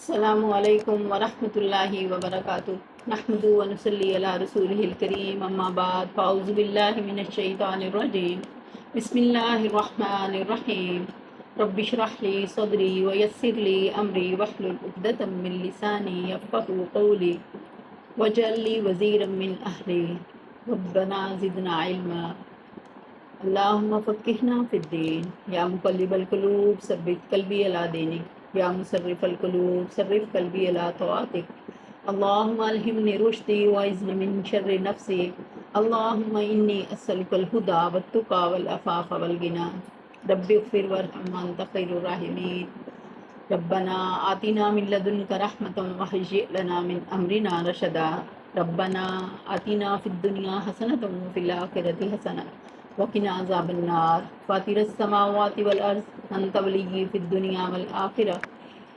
السلام علیکم ورحمۃ اللہ وبرکاتہ نحمدہ و نصلی علی رسولہ الکریم اما بعد فاعوذ باللہ من الشیطان الرجیم بسم اللہ الرحمن الرحیم رب اشرح لی صدری ویسر لی امری واحلل عقدۃ من لسانی یفقهوا قولی واجعل لی وزیرا من اہلی ربنا زدنا علما اللہم فقہنا فی الدین یا مقلب القلوب ثبت قلبی علی دینک یا مصرف القلوب صرف قلبی علی طاعتک اللہم الہمنی رشدی وعزنی من شر نفسی اللہم انی اسألک الہدی والتقی والعفاف والغنی رب اغفر وارحم وانت خیر الراحمین ربنا آتنا من لدنک رحمۃ وہیئ لنا من امرنا رشدا ربنا آتنا فی الدنیا حسنۃ وفی الآخرۃ حسنۃ وقنا عذاب النار فاطر السماوات والارض انت ولی فی الدنیا والآخرہ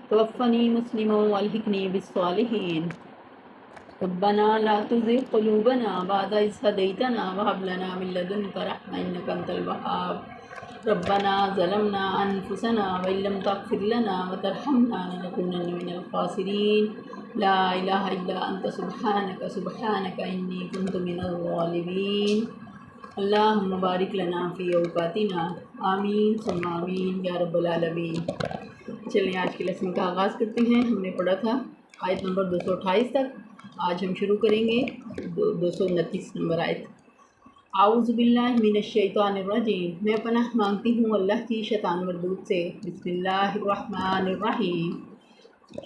توفنی مسلما والحقنی بالصالحین ربنا لا تزغ قلوبنا بعد اذ ہدیتنا وہب لنا من لدنک رحمۃ انک انت الوہاب ربنا ظلمنا انفسنا وان لم تغفر لنا وترحمنا لنکونن من الخاسرین لا الہ الا انت سبحانک انی کنت من الظالمین اللہم بارک لنا فی اوقاتنا آمین ثم آمین یا رب العالمین۔ چلیں آج کے لیسن کا آغاز کرتے ہیں۔ ہم نے پڑھا تھا آیت نمبر 228 تک، آج ہم شروع کریں گے 229 نمبر آیت۔ اعوذ باللہ من الشیطان الرجیم، میں پناہ مانگتی ہوں اللہ کی شیطان مردود سے۔ بسم اللہ الرحمن الرحیم،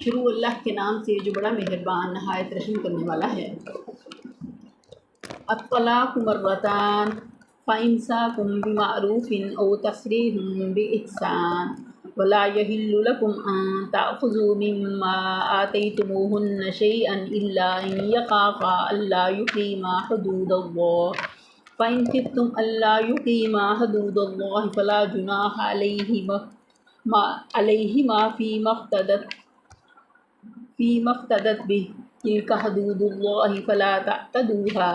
شروع اللہ کے نام سے جو بڑا مہربان نہایت رحم کرنے والا ہے۔ الطلاق مرتان فإمساك بمعروف أو تسريح بإحسان ولا يحل لكم أن تأخذوا مما آتيتموهن شيئا إلا أن يخافا ألا يقيما حدود الله فإن خفتم ألا يقيما حدود الله فلا جناح عليهما فيما افتدت به تلك حدود الله فلا تعتدوها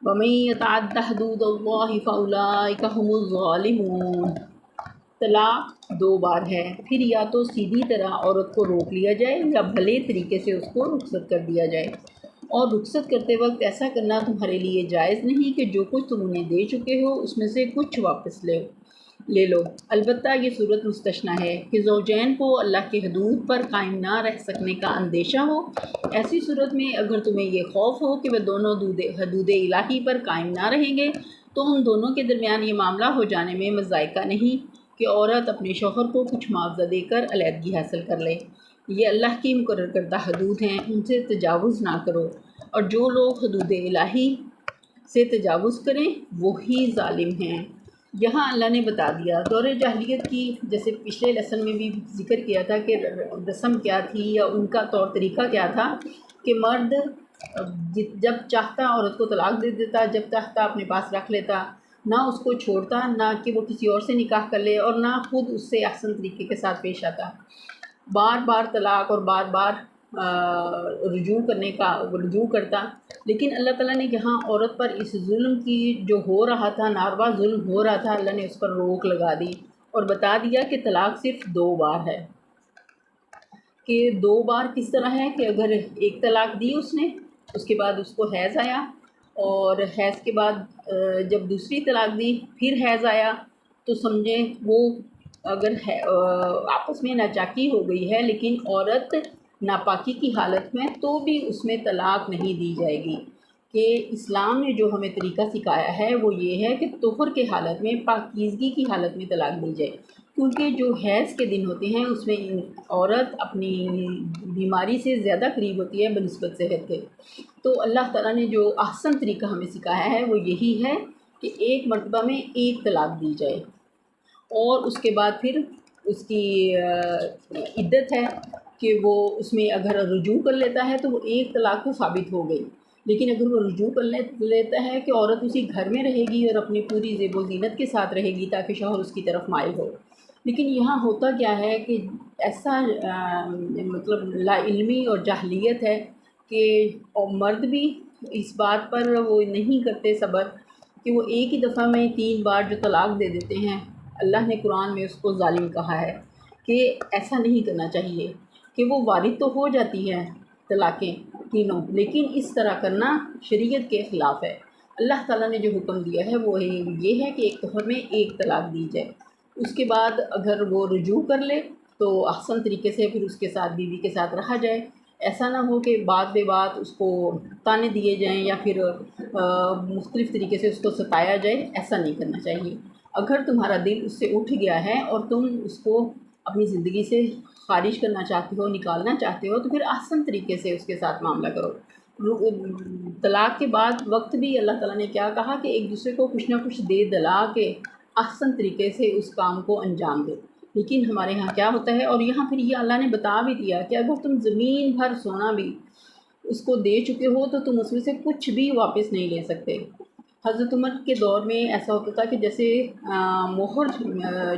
ومن يتعد حدود الله فأولئك هم الظالمون۔ طلاق دو بار ہے، پھر یا تو سیدھی طرح عورت کو روک لیا جائے یا بھلے طریقے سے اس کو رخصت کر دیا جائے، اور رخصت کرتے وقت ایسا کرنا تمہارے لیے جائز نہیں کہ جو کچھ تم انہیں دے چکے ہو اس میں سے کچھ واپس لے لو۔ البتہ یہ صورت مستثنیٰ ہے کہ زوجین کو اللہ کی حدود پر قائم نہ رہ سکنے کا اندیشہ ہو۔ ایسی صورت میں اگر تمہیں یہ خوف ہو کہ وہ دونوں حدود الہی پر قائم نہ رہیں گے تو ان دونوں کے درمیان یہ معاملہ ہو جانے میں مذائقہ نہیں کہ عورت اپنے شوہر کو کچھ معاوضہ دے کر علیحدگی حاصل کر لے۔ یہ اللہ کی مقرر کردہ حدود ہیں، ان سے تجاوز نہ کرو، اور جو لوگ حدود الہی سے تجاوز کریں وہی ظالم ہیں۔ یہاں اللہ نے بتا دیا دور جاہلیت کی، جیسے پچھلے لیسن میں بھی ذکر کیا تھا کہ رسم کیا تھی یا ان کا طور طریقہ کیا تھا کہ مرد جب چاہتا عورت کو طلاق دے دیتا، جب چاہتا اپنے پاس رکھ لیتا، نہ اس کو چھوڑتا، نہ کہ وہ کسی اور سے نکاح کر لے، اور نہ خود اس سے احسن طریقے کے ساتھ پیش آتا۔ بار بار طلاق اور بار بار رجوع کرتا۔ لیکن اللہ تعالیٰ نے یہاں عورت پر اس ظلم کی جو ہو رہا تھا، ناروا ظلم ہو رہا تھا، اللہ نے اس پر روک لگا دی اور بتا دیا کہ طلاق صرف دو بار ہے۔ کہ دو بار کس طرح ہے کہ اگر ایک طلاق دی اس نے، اس کے بعد اس کو حیض آیا، اور حیض کے بعد جب دوسری طلاق دی پھر حیض آیا، تو سمجھیں وہ اگر آپس میں ناچاکی ہو گئی ہے لیکن عورت ناپاکی کی حالت میں، تو بھی اس میں طلاق نہیں دی جائے گی۔ کہ اسلام نے جو ہمیں طریقہ سکھایا ہے وہ یہ ہے کہ طہر کے حالت میں، پاکیزگی کی حالت میں طلاق دی جائے، کیونکہ جو حیض کے دن ہوتے ہیں اس میں عورت اپنی بیماری سے زیادہ قریب ہوتی ہے بنسبت صحت کے۔ تو اللہ تعالیٰ نے جو احسن طریقہ ہمیں سکھایا ہے وہ یہی ہے کہ ایک مرتبہ میں ایک طلاق دی جائے، اور اس کے بعد پھر اس کی عدت ہے کہ وہ اس میں اگر رجوع کر لیتا ہے تو وہ ایک طلاق تو ثابت ہو گئی، لیکن اگر وہ رجوع کر لیتا ہے کہ عورت اسی گھر میں رہے گی اور اپنی پوری زیب و زینت کے ساتھ رہے گی تاکہ شوہر اس کی طرف مائل ہو۔ لیکن یہاں ہوتا کیا ہے کہ ایسا مطلب لا علمی اور جاہلیت ہے کہ مرد بھی اس بات پر وہ نہیں کرتے صبر کہ وہ ایک ہی دفعہ میں 3 بار جو طلاق دے دیتے ہیں۔ اللہ نے قرآن میں اس کو ظالم کہا ہے کہ ایسا نہیں کرنا چاہیے۔ کہ وہ وارد تو ہو جاتی ہے طلاقیں تینوں، لیکن اس طرح کرنا شریعت کے خلاف ہے۔ اللہ تعالیٰ نے جو حکم دیا ہے وہ یہ ہے کہ ایک دفعہ میں ایک طلاق دی جائے، اس کے بعد اگر وہ رجوع کر لے تو احسن طریقے سے پھر اس کے ساتھ بیوی کے ساتھ رہا جائے۔ ایسا نہ ہو کہ بعد بے بعد اس کو تانے دیے جائیں یا پھر مختلف طریقے سے اس کو ستایا جائے، ایسا نہیں کرنا چاہیے۔ اگر تمہارا دل اس سے اٹھ گیا ہے اور تم اس کو اپنی زندگی سے خارج کرنا چاہتے ہو، نکالنا چاہتے ہو، تو پھر احسن طریقے سے اس کے ساتھ معاملہ کرو۔ طلاق کے بعد وقت بھی اللہ تعالیٰ نے کیا کہا کہ ایک دوسرے کو کچھ نہ کچھ دے دلا کے احسن طریقے سے اس کام کو انجام دو۔ لیکن ہمارے ہاں کیا ہوتا ہے، اور یہاں پھر یہ اللہ نے بتا بھی دیا کہ اگر تم زمین بھر سونا بھی اس کو دے چکے ہو تو تم اس میں سے کچھ بھی واپس نہیں لے سکتے۔ حضرت عمر کے دور میں ایسا ہوتا تھا کہ جیسے مہر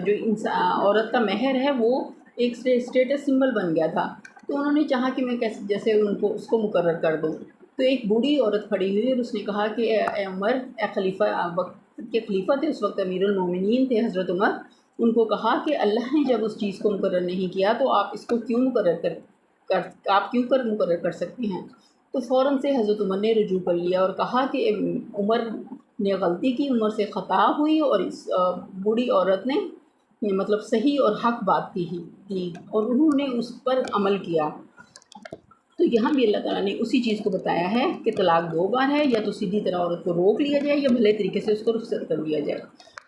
جو عورت کا مہر ہے وہ ایک اسٹیٹس سمبل بن گیا تھا، تو انہوں نے چاہا کہ میں جیسے اس کو مقرر کر دوں۔ تو ایک بوڑھی عورت کھڑی ہوئی اور اس نے کہا کہ اے عمر، اے خلیفہ، وقت کے خلیفہ تھے اس وقت، امیر المومنین تھے حضرت عمر، ان کو کہا کہ اللہ نے جب اس چیز کو مقرر نہیں کیا تو آپ اس کو کیوں مقرر کر سکتے ہیں؟ تو فوراً سے حضرت عمر نے رجوع کر لیا اور کہا کہ عمر نے غلطی کی، عمر سے خطا ہوئی، اور اس بوڑھی عورت نے مطلب صحیح اور حق بات کی اور انہوں نے اس پر عمل کیا۔ تو یہاں بھی اللہ تعالیٰ نے اسی چیز کو بتایا ہے کہ طلاق 2 بار ہے، یا تو سیدھی طرح عورت کو روک لیا جائے یا بھلے طریقے سے اس کو رخصت کر دیا جائے۔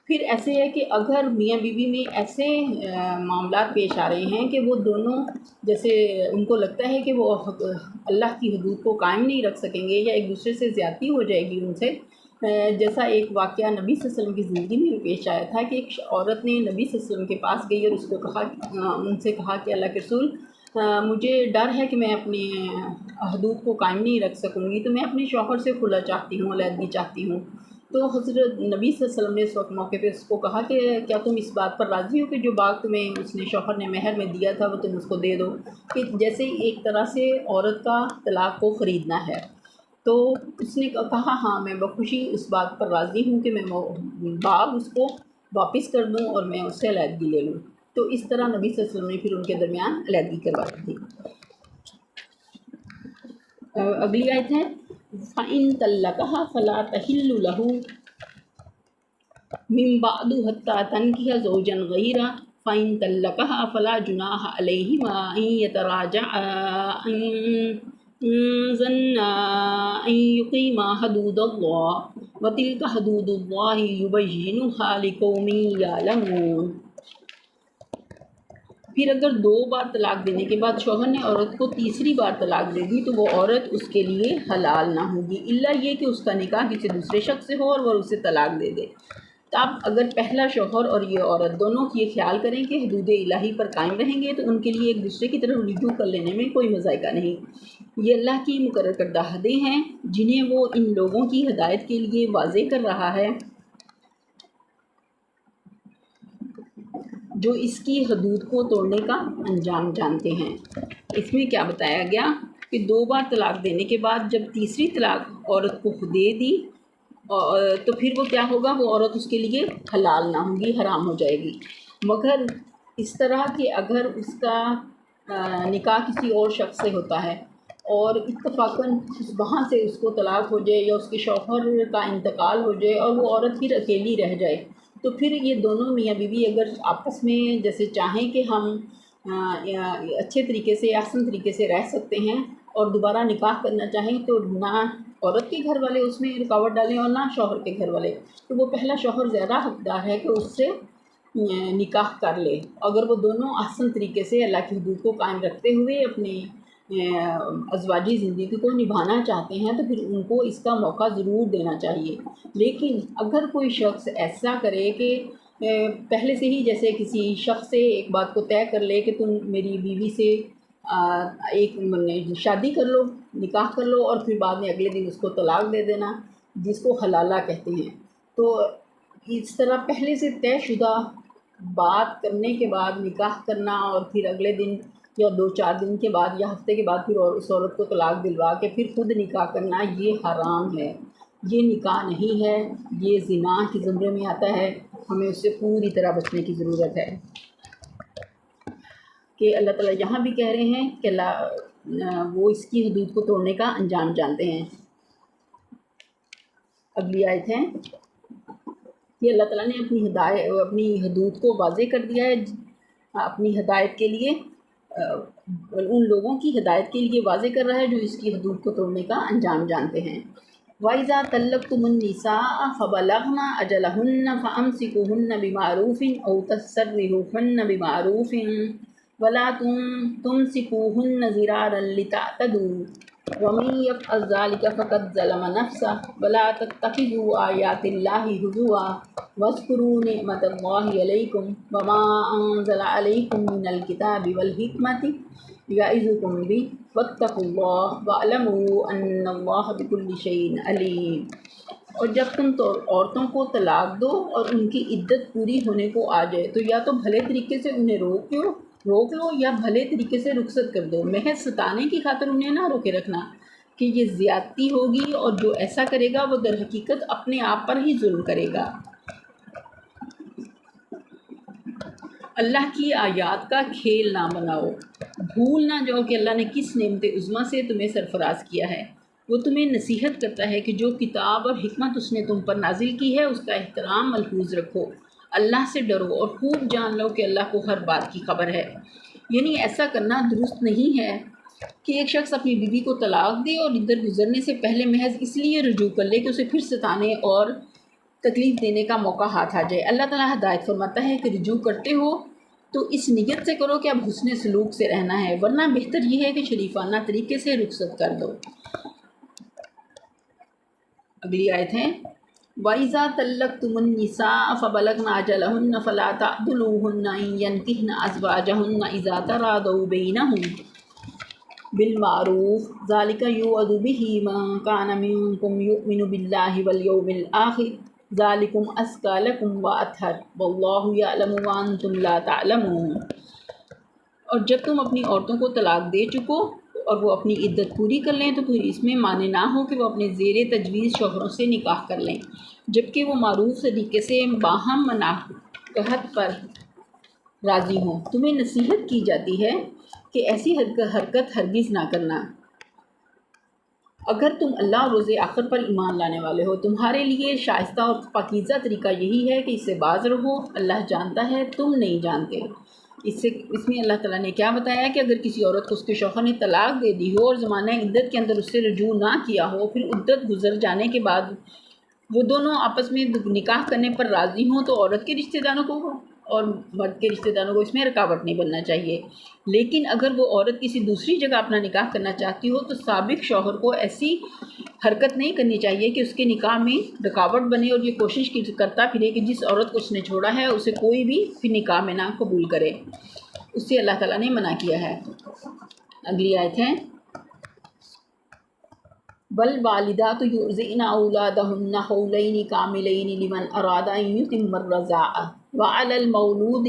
پھر ایسے ہے کہ اگر میاں بیوی میں ایسے معاملات پیش آ رہے ہیں کہ وہ دونوں جیسے ان کو لگتا ہے کہ وہ اللہ کی حدود کو قائم نہیں رکھ سکیں گے یا ایک دوسرے سے زیادتی ہو جائے گی ان سے، جیسا ایک واقعہ نبی صلی اللہ علیہ وسلم کی زندگی میں پیش آیا تھا کہ ایک عورت نے نبی صلی اللہ علیہ وسلم کے پاس گئی اور اس کو کہا، ان سے کہا کہ اللہ کے رسول، مجھے ڈر ہے کہ میں اپنی حدود کو قائم نہیں رکھ سکوں گی، تو میں اپنے شوہر سے خلا چاہتی ہوں، علیحدگی چاہتی ہوں۔ تو حضرت نبی صلی اللہ علیہ وسلم نے اس وقت موقع پہ اس کو کہا کہ کیا تم اس بات پر راضی ہو کہ جو باغ تمہیں اس نے شوہر نے مہر میں دیا تھا وہ تم اس کو دے دو، کہ جیسے ایک طرح سے عورت کا طلاق کو خریدنا ہے۔ تو اس نے کہا ہاں، میں بخوشی اس بات پر راضی ہوں کہ میں باغ اس کو واپس کر دوں اور میں اس سے علیحدگی لے لوں۔ تو اس طرح نبی صلی اللہ علیہ وسلم نے پھر ان کے درمیان علیحدگی کروائی تھی۔ اگلی آیت ہے فَإِن طَلَّقَهَا فَلَا تَحِلُّ لَهُ مِن بَعْدُ حَتَّى تَنكِحَ زَوْجًا غَيْرَهُ فَإِن طَلَّقَهَا فَلَا جُنَاحَ عَلَيْهِمَا أَن يَتَرَاجَعَا إِن ظَنَّا أَن يُقِيمَا حُدُودَ اللَّهِ وَتِلْكَ حُدُودُ اللَّهِ يُبَيِّنُهَا لِقَوْمٍ يَعْلَمُونَ۔ پھر اگر 2 بار طلاق دینے کے بعد شوہر نے عورت کو تیسری بار طلاق دے دی تو وہ عورت اس کے لیے حلال نہ ہوگی، الا یہ کہ اس کا نکاح کسی دوسرے شخص سے ہو اور وہ اسے طلاق دے دے۔ تو اب اگر پہلا شوہر اور یہ عورت دونوں یہ خیال کریں کہ حدود الہی پر قائم رہیں گے تو ان کے لیے ایک دوسرے کی طرف رجوع کر لینے میں کوئی مذائقہ نہیں۔ یہ اللہ کی مقرر کردہ حدیں ہیں جنہیں وہ ان لوگوں کی ہدایت کے لیے واضح کر رہا ہے جو اس کی حدود کو توڑنے کا انجام جانتے ہیں۔ اس میں کیا بتایا گیا کہ 2 بار طلاق دینے کے بعد جب تیسری طلاق عورت کو دے دی تو پھر وہ کیا ہوگا، وہ عورت اس کے لیے حلال نہ ہوگی، حرام ہو جائے گی، مگر اس طرح کہ اگر اس کا نکاح کسی اور شخص سے ہوتا ہے اور اتفاقاً وہاں سے اس کو طلاق ہو جائے یا اس کے شوہر کا انتقال ہو جائے اور وہ عورت پھر اکیلی رہ جائے، تو پھر یہ دونوں میاں بیوی اگر آپس میں جیسے چاہیں کہ ہم اچھے طریقے سے، احسن طریقے سے رہ سکتے ہیں اور دوبارہ نکاح کرنا چاہیں تو نہ عورت کے گھر والے اس میں رکاوٹ ڈالیں اور نہ شوہر کے گھر والے، تو وہ پہلا شوہر زیادہ حقدار ہے کہ اس سے نکاح کر لے۔ اگر وہ دونوں احسن طریقے سے اللہ کی حدود کو قائم رکھتے ہوئے اپنی ازواجی زندگی کو نبھانا چاہتے ہیں تو پھر ان کو اس کا موقع ضرور دینا چاہیے۔ لیکن اگر کوئی شخص ایسا کرے کہ پہلے سے ہی جیسے کسی شخص سے ایک بات کو طے کر لے کہ تم میری بیوی سے ایک شادی کر لو، نکاح کر لو، اور پھر بعد میں اگلے دن اس کو طلاق دے دینا، جس کو حلالہ کہتے ہیں، تو اس طرح پہلے سے طے شدہ بات کرنے کے بعد نکاح کرنا اور پھر اگلے دن یا 2-4 دن کے بعد یا ہفتے کے بعد پھر اس عورت کو طلاق دلوا کے پھر خود نکاح کرنا، یہ حرام ہے، یہ نکاح نہیں ہے، یہ زنا کے زمرے میں آتا ہے۔ ہمیں اس سے پوری طرح بچنے کی ضرورت ہے کہ اللہ تعالیٰ یہاں بھی کہہ رہے ہیں کہ وہ اس کی حدود کو توڑنے کا انجام جانتے ہیں۔ اگلی آیت ہے کہ اللہ تعالیٰ نے اپنی حدود کو واضح کر دیا ہے اپنی ہدایت کے لیے، ان لوگوں کی ہدایت کے لیے واضح کر رہا ہے جو اس کی حدود کو توڑنے کا انجام جانتے ہیں۔ وَإِذَا طَلَّقْتُمُ النِّسَاءَ فَبَلَغْنَ أَجَلَهُنَّ فَأَمْسِكُوهُنَّ بِمَعْرُوفٍ أَوْ تَسَرِّحُوهُنَّ بِمَعْرُوفٍ وَلَا تُمْسِكُوهُنَّ ضِرَارًا لِتَعْتَدُوا وَمَن يَفْعَلْ ذَلِكَ فَقَدْ ظَلَمَ نَفْسَهُ وَلَا تَتَّخِذُوا آيَاتِ اللَّهِ هُزُوًا وَاذْكُرُوا نِعْمَةَ اللَّهِ عَلَيْكُمْ وَمَا أَنزَلَ عَلَيْكُم مِّنَ الْكِتَابِ وَالْحِكْمَةِ يَعِظُكُم بِهِ وَاتَّقُوا اللَّهَ وَاعْلَمُوا أَنَّ اللَّهَ بِكُلِّ شَيْءٍ عَلِيمٌ۔ اور جب تم عورتوں کو طلاق دو اور ان کی عدت پوری ہونے کو آ جائے تو یا تو بھلے طریقے سے انہیں روک لو یا بھلے طریقے سے رخصت کر دو، محض ستانے کی خاطر انہیں نہ روکے رکھنا کہ یہ زیادتی ہوگی، اور جو ایسا کرے گا وہ در حقیقت اپنے آپ پر ہی ظلم کرے گا۔ اللہ کی آیات کا کھیل نہ بناؤ، بھول نہ جاؤ کہ اللہ نے کس نعمت عظمیٰ سے تمہیں سرفراز کیا ہے۔ وہ تمہیں نصیحت کرتا ہے کہ جو کتاب اور حکمت اس نے تم پر نازل کی ہے اس کا احترام ملحوظ رکھو، اللہ سے ڈرو اور خوب جان لو کہ اللہ کو ہر بات کی خبر ہے۔ یعنی ایسا کرنا درست نہیں ہے کہ ایک شخص اپنی بیوی کو طلاق دے اور عدت گزرنے سے پہلے محض اس لیے رجوع کر لے کہ اسے پھر ستانے اور تکلیف دینے کا موقع ہاتھ آ جائے۔ اللہ تعالیٰ ہدایت فرماتا ہے کہ رجوع کرتے ہو تو اس نیت سے کرو کہ اب حسن سلوک سے رہنا ہے، ورنہ بہتر یہ ہے کہ شریفانہ طریقے سے رخصت کر دو۔ اگلی آیت ہے وَإِذَا طَلَّقْتُمُ النِّسَاءَ فَبَلَغْنَ أَجَلَهُنَّ فَلَا تَعْضُلُوهُنَّ أَن يَنكِحْنَ أَزْوَاجَهُنَّ إِذَا تَرَاضَوْا بَيْنَهُم بِالْمَعْرُوفِ ذَلِكَ يُوعَظُ بِهِ مَن كَانَ مِنكُمْ يُؤْمِنُ بِاللَّهِ وَالْيَوْمِ الْآخِرِ ذَلِكُمْ أَزْكَىٰ لَكُمْ وَأَطْهَرُ وَاللَّهُ يَعْلَمُ وَأَنتُمْ لَا تَعْلَمُونَ۔ اور جب تم اپنی عورتوں کو طلاق دے چکو اور وہ اپنی عدت پوری کر لیں تو پھر اس میں مانے نہ ہو کہ وہ اپنے زیر تجویز شوہروں سے نکاح کر لیں، جبکہ وہ معروف طریقے سے باہم مناکحت پر راضی ہوں۔ تمہیں نصیحت کی جاتی ہے کہ ایسی حرکت ہرگز نہ کرنا اگر تم اللہ اور روز آخر پر ایمان لانے والے ہو۔ تمہارے لیے شائستہ اور پاکیزہ طریقہ یہی ہے کہ اس سے باز رہو، اللہ جانتا ہے تم نہیں جانتے۔ اس میں اللہ تعالیٰ نے کیا بتایا کہ اگر کسی عورت کو اس کے شوہر نے طلاق دے دی ہو اور زمانہ عدت کے اندر اس سے رجوع نہ کیا ہو، پھر عدت گزر جانے کے بعد وہ دونوں آپس میں نکاح کرنے پر راضی ہوں تو عورت کے رشتہ داروں کو اور مرد کے رشتہ داروں کو اس میں رکاوٹ نہیں بننا چاہیے۔ لیکن اگر وہ عورت کسی دوسری جگہ اپنا نکاح کرنا چاہتی ہو تو سابق شوہر کو ایسی حرکت نہیں کرنی چاہیے کہ اس کے نکاح میں رکاوٹ بنے اور یہ کوشش کرتا پھرے کہ جس عورت کو اس نے چھوڑا ہے اسے کوئی بھی پھر نکاح میں نہ قبول کرے۔ اس سے اللہ تعالیٰ نے منع کیا ہے۔ اگلی آیت ہے وَالْوَالِدَاتُ يُرْضِعْنَ أَوْلَادَهُنَّ حَوْلَيْنِ كَامِلَيْنِ لِمَنْ أَرَادَ أَن يُتِمَّ الرَّضَاعَةَ وَعَلَى الْمَوْلُودِ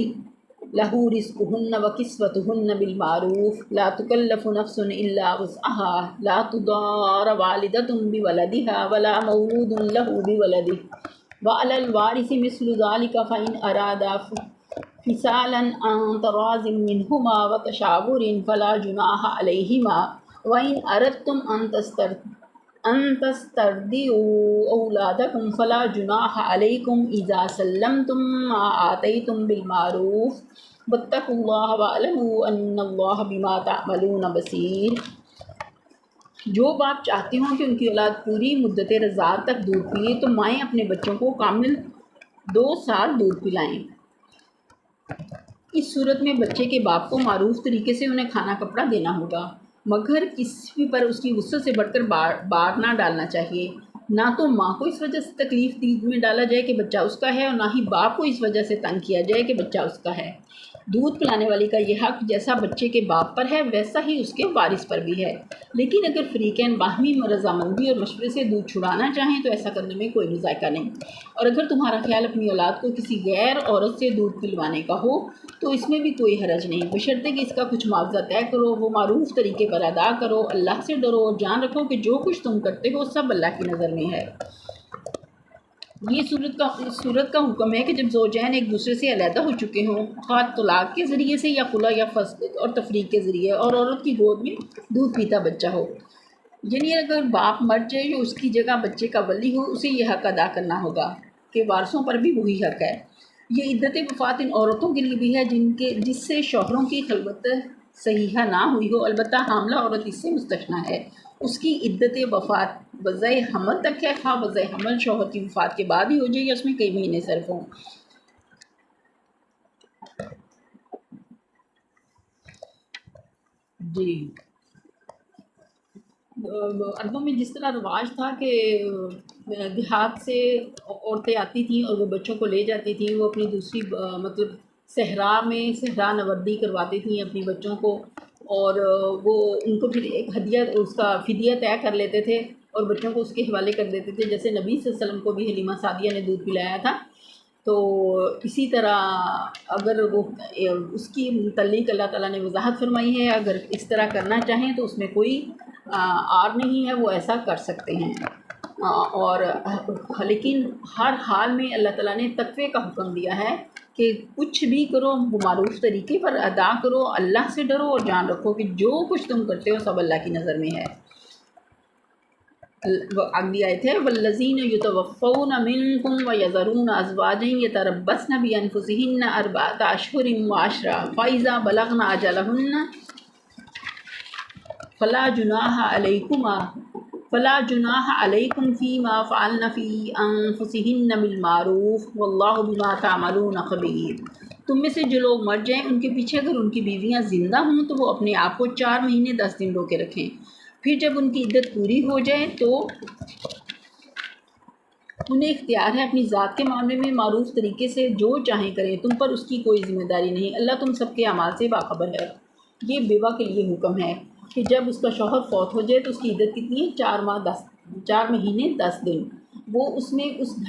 لَهُ رِزْقُهُنَّ وَكِسْوَتُهُنَّ بِالْمَعْرُوفِ لَا تُكَلَّفُ نَفْسٌ إِلَّا وُسْعَهَا لَا تُضَارَ وَالِدَةٌ بِوَلَدِهَا وَلَا مَوْلُودٌ لَهُ بِوَلَدِهِ وَعَلَى الْوَارِثِ مِثْلُ ذَلِكَ فَإِنْ أَرَادَا فِصَالًا عَن تَرَاضٍ مِّنْهُمَا وَتَشَاوُرٍ فَلَا جُنَاحَ عَلَيْهِمَا وَإِنْ أَرَدتُّمْ أَن تَسْتَرْضِعُوا أَوْلَادَكُمْ فَلَا جُنَاحَ عَلَيْكُمْ إِذَا سَلَّمْتُم مَّا آتَيْتُم بِالْمَعْرُوفِ وَاتَّقُوا اللَّهَ وَاعْلَمُوا أَنَّ اللَّهَ بِمَا تَعْمَلُونَ بَصِيرٌ۔ جو باپ چاہتے ہوں کہ ان کی اولاد پوری مدت رضاعت تک دودھ پیے تو مائیں اپنے بچوں کو کامل 2 سال دودھ پلائیں۔ اس صورت میں بچے کے باپ کو معروف طریقے سے انہیں کھانا کپڑا دینا ہوگا، مگر کسی پر اس کی وسعت سے بڑھ کر بار نہ ڈالنا چاہیے۔ نہ تو ماں کو اس وجہ سے تکلیف میں ڈالا جائے کہ بچہ اس کا ہے، اور نہ ہی باپ کو اس وجہ سے تنگ کیا جائے کہ بچہ اس کا ہے۔ دودھ پلانے والی کا یہ حق جیسا بچے کے باپ پر ہے ویسا ہی اس کے وارث پر بھی ہے، لیکن اگر فریقین باہمی رضامندی اور مشورے سے دودھ چھڑانا چاہیں تو ایسا کرنے میں کوئی مذائقہ نہیں۔ اور اگر تمہارا خیال اپنی اولاد کو کسی غیر عورت سے دودھ پلوانے کا ہو تو اس میں بھی کوئی حرج نہیں، بشرطے کہ اس کا کچھ معاوضہ طے کرو، وہ معروف طریقے پر ادا کرو، اللہ سے ڈرو اور جان رکھو کہ جو کچھ تم کرتے ہو سب اللہ کی نظر میں ہے۔ یہ صورت کا حکم ہے کہ جب زوجین ایک دوسرے سے علیحدہ ہو چکے ہوں، خواہ طلاق کے ذریعے سے یا خلا یا فسخ اور تفریق کے ذریعے، اور عورت کی گود میں دودھ پیتا بچہ ہو، یعنی اگر باپ مر جائے جو اس کی جگہ بچے کا ولی ہو، اسے یہ حق ادا کرنا ہوگا کہ وارثوں پر بھی وہی حق ہے۔ یہ عدت وفات ان عورتوں کے لیے بھی ہے جس سے شوہروں کی خلوت صحیحہ نہ ہوئی ہو، البتہ حاملہ عورت اس سے مستثنیٰ ہے۔ اس کی عدت وفات وضع حمل تک ہے، خواہ وضع حمل شوہر کی وفات کے بعد ہی ہو جائے یا اس میں کئی مہینے صرف ہوں۔ جی، عربوں میں جس طرح رواج تھا کہ دیہات سے عورتیں آتی تھیں اور وہ بچوں کو لے جاتی تھیں، وہ اپنی دوسری مطلب صحرا نوردی کرواتی تھیں اپنی بچوں کو، اور وہ ان کو پھر ایک ہدیہ اس کا فدیہ طے کر لیتے تھے اور بچوں کو اس کے حوالے کر دیتے تھے، جیسے نبی صلی اللہ علیہ وسلم کو بھی حلیمہ سعدیہ نے دودھ پلایا تھا۔ تو اسی طرح اگر وہ اس کی متعلق اللہ تعالیٰ نے وضاحت فرمائی ہے، اگر اس طرح کرنا چاہیں تو اس میں کوئی آر نہیں ہے، وہ ایسا کر سکتے ہیں۔ اور لیکن ہر حال میں اللہ تعالیٰ نے تقوی کا حکم دیا ہے کہ کچھ بھی کرو وہ معروف طریقے پر ادا کرو، اللہ سے ڈرو اور جان رکھو کہ جو کچھ تم کرتے ہو سب اللہ کی نظر میں ہے۔ اگلی آیت ہے والذین یتوفون منکم ویذرون ازواجا یتربصن بانفسہن اربعۃ اشہر وعشرا فاذا بلغن اجلہن فلا جناح علیکم فیما فعلن فی انفسہن بالمعروف واللہ بما تعملون خبیر۔ تم میں سے جو لوگ مر جائیں ان کے پیچھے اگر ان کی بیویاں زندہ ہوں تو وہ اپنے آپ کو 4 مہینے 10 دن روکے رکھیں، پھر جب ان کی عدت پوری ہو جائے تو انہیں اختیار ہے اپنی ذات کے معاملے میں معروف طریقے سے جو چاہیں کریں، تم پر اس کی کوئی ذمہ داری نہیں، اللہ تم سب کے اعمال سے باخبر ہے۔ یہ بیوہ کے لیے حکم ہے کہ جب اس کا شوہر فوت ہو جائے تو اس کی عدت کتنی ہے؟ 4 مہینے 10 دن۔ وہ اس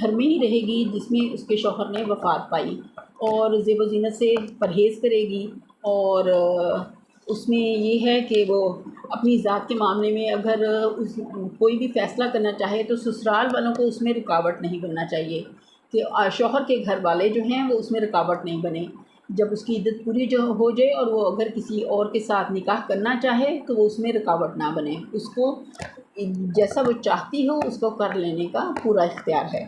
گھر میں ہی رہے گی جس میں اس کے شوہر نے وفات پائی، اور زیب و زینت سے پرہیز کرے گی، اور اس میں یہ ہے کہ وہ اپنی ذات کے معاملے میں اگر کوئی بھی فیصلہ کرنا چاہے تو سسرال والوں کو اس میں رکاوٹ نہیں بننا چاہیے، کہ شوہر کے گھر والے جو ہیں وہ اس میں رکاوٹ نہیں بنے۔ جب اس کی عدت پوری جو ہو جائے اور وہ اگر کسی اور کے ساتھ نکاح کرنا چاہے تو وہ اس میں رکاوٹ نہ بنے، اس کو جیسا وہ چاہتی ہو اس کو کر لینے کا پورا اختیار ہے۔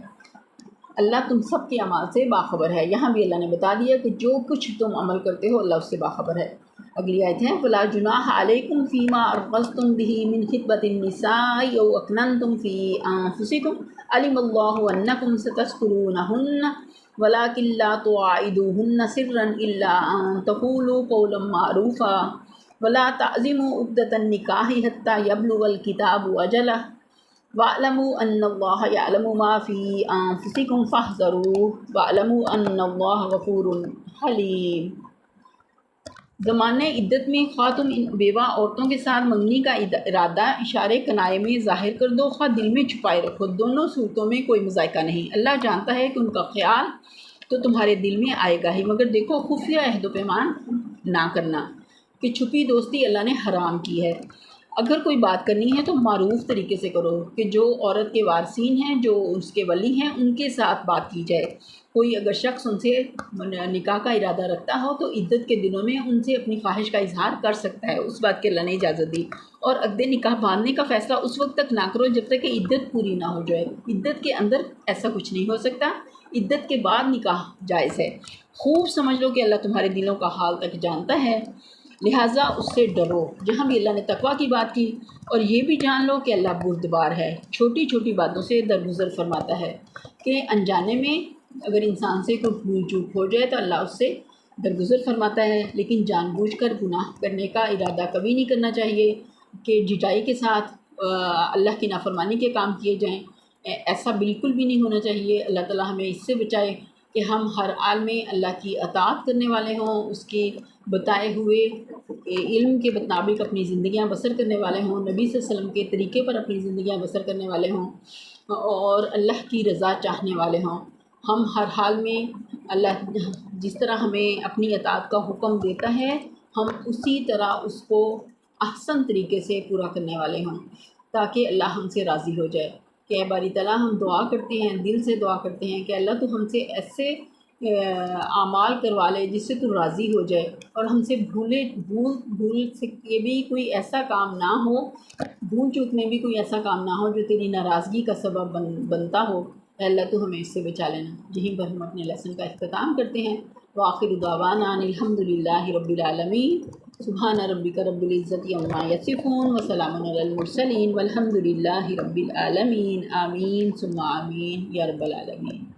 اللہ تم سب کے اعمال سے باخبر ہے۔ یہاں بھی اللہ نے بتا دیا کہ جو کچھ تم عمل کرتے ہو اللہ اس سے باخبر ہے۔ اگلی آیت ہے فلا جناح علیکم فیما ارخصتم به من خطبۃ النساء او اکننتم فی انفسکم علم اللہ انکم ستذکرونہن ولکن لا تواعدوہن سرا الا ان تقولوا قولا معروفا ولا تعزموا عقدۃ النکاح حتی یبلغ الکتاب اجلہ وَاعْلَمُوا أَنَّ اللَّهَ يَعْلَمُ مَا فِي أَنفُسِكُمْ فَاحْذَرُوهُ وَاعْلَمُوا أَنَّ اللَّهَ غَفُورٌ حَلِيمٌ۔ زمانۂ عدت میں خواہ تم ان بیوہ عورتوں کے ساتھ منگنی کا ارادہ اشارے کنائے میں ظاہر کر دو، خواہ دل میں چھپائے رکھو، دونوں صورتوں میں کوئی مذائقہ نہیں۔ اللہ جانتا ہے کہ ان کا خیال تو تمہارے دل میں آئے گا ہی، مگر دیکھو خفیہ عہد و پیمان نہ کرنا، کہ چھپی دوستی اللہ نے حرام کی ہے۔ اگر کوئی بات کرنی ہے تو معروف طریقے سے کرو، کہ جو عورت کے وارثین ہیں، جو اس کے ولی ہیں، ان کے ساتھ بات کی جائے۔ کوئی اگر شخص ان سے نکاح کا ارادہ رکھتا ہو تو عدت کے دنوں میں ان سے اپنی خواہش کا اظہار کر سکتا ہے، اس بات کے اللہ نے اجازت دی۔ اور عقد نکاح باندھنے کا فیصلہ اس وقت تک نہ کرو جب تک کہ عدت پوری نہ ہو جائے۔ عدت کے اندر ایسا کچھ نہیں ہو سکتا، عدت کے بعد نکاح جائز ہے۔ خوب سمجھ لو کہ اللہ تمہارے دلوں کا حال تک جانتا ہے، لہٰذا اس سے ڈرو۔ جہاں بھی اللہ نے تقویٰ کی بات کی، اور یہ بھی جان لو کہ اللہ بردبار ہے، چھوٹی چھوٹی باتوں سے درگزر فرماتا ہے، کہ انجانے میں اگر انسان سے کوئی بھول چوک ہو جائے تو اللہ اس سے درگزر فرماتا ہے، لیکن جان بوجھ کر گناہ کرنے کا ارادہ کبھی نہیں کرنا چاہیے، کہ جٹائی کے ساتھ اللہ کی نافرمانی کے کام کیے جائیں، ایسا بالکل بھی نہیں ہونا چاہیے۔ اللہ تعالیٰ ہمیں اس سے بچائے کہ ہم ہر حال میں اللہ کی اطاعت کرنے والے ہوں، اس کے بتائے ہوئے علم کے مطابق اپنی زندگیاں بسر کرنے والے ہوں، نبی صلی اللہ علیہ وسلم کے طریقے پر اپنی زندگیاں بسر کرنے والے ہوں، اور اللہ کی رضا چاہنے والے ہوں۔ ہم ہر حال میں اللہ جس طرح ہمیں اپنی اطاعت کا حکم دیتا ہے ہم اسی طرح اس کو احسن طریقے سے پورا کرنے والے ہوں، تاکہ اللہ ہم سے راضی ہو جائے۔ کہ باری تعالیٰ ہم دعا کرتے ہیں، دل سے دعا کرتے ہیں کہ اللہ تو ہم سے ایسے اعمال کروا لے جس سے تو راضی ہو جائے، اور ہم سے بھول سے کے بھی کوئی ایسا کام نہ ہو، بھول چوک میں بھی کوئی ایسا کام نہ ہو جو تیری ناراضگی کا سبب بنتا ہو۔ اے اللہ تو ہمیں اس سے بچا لینا۔ یہیں پر ہم اپنے لیسن کا اختتام کرتے ہیں۔ وآخر دعوانا ان الحمد للہ رب العالمین۔ سبحان ربک رب العزت عما یصفون وسلام علی المرسلین والحمد للہ رب العالمین۔ آمین ثم آمین یا رب العالمین۔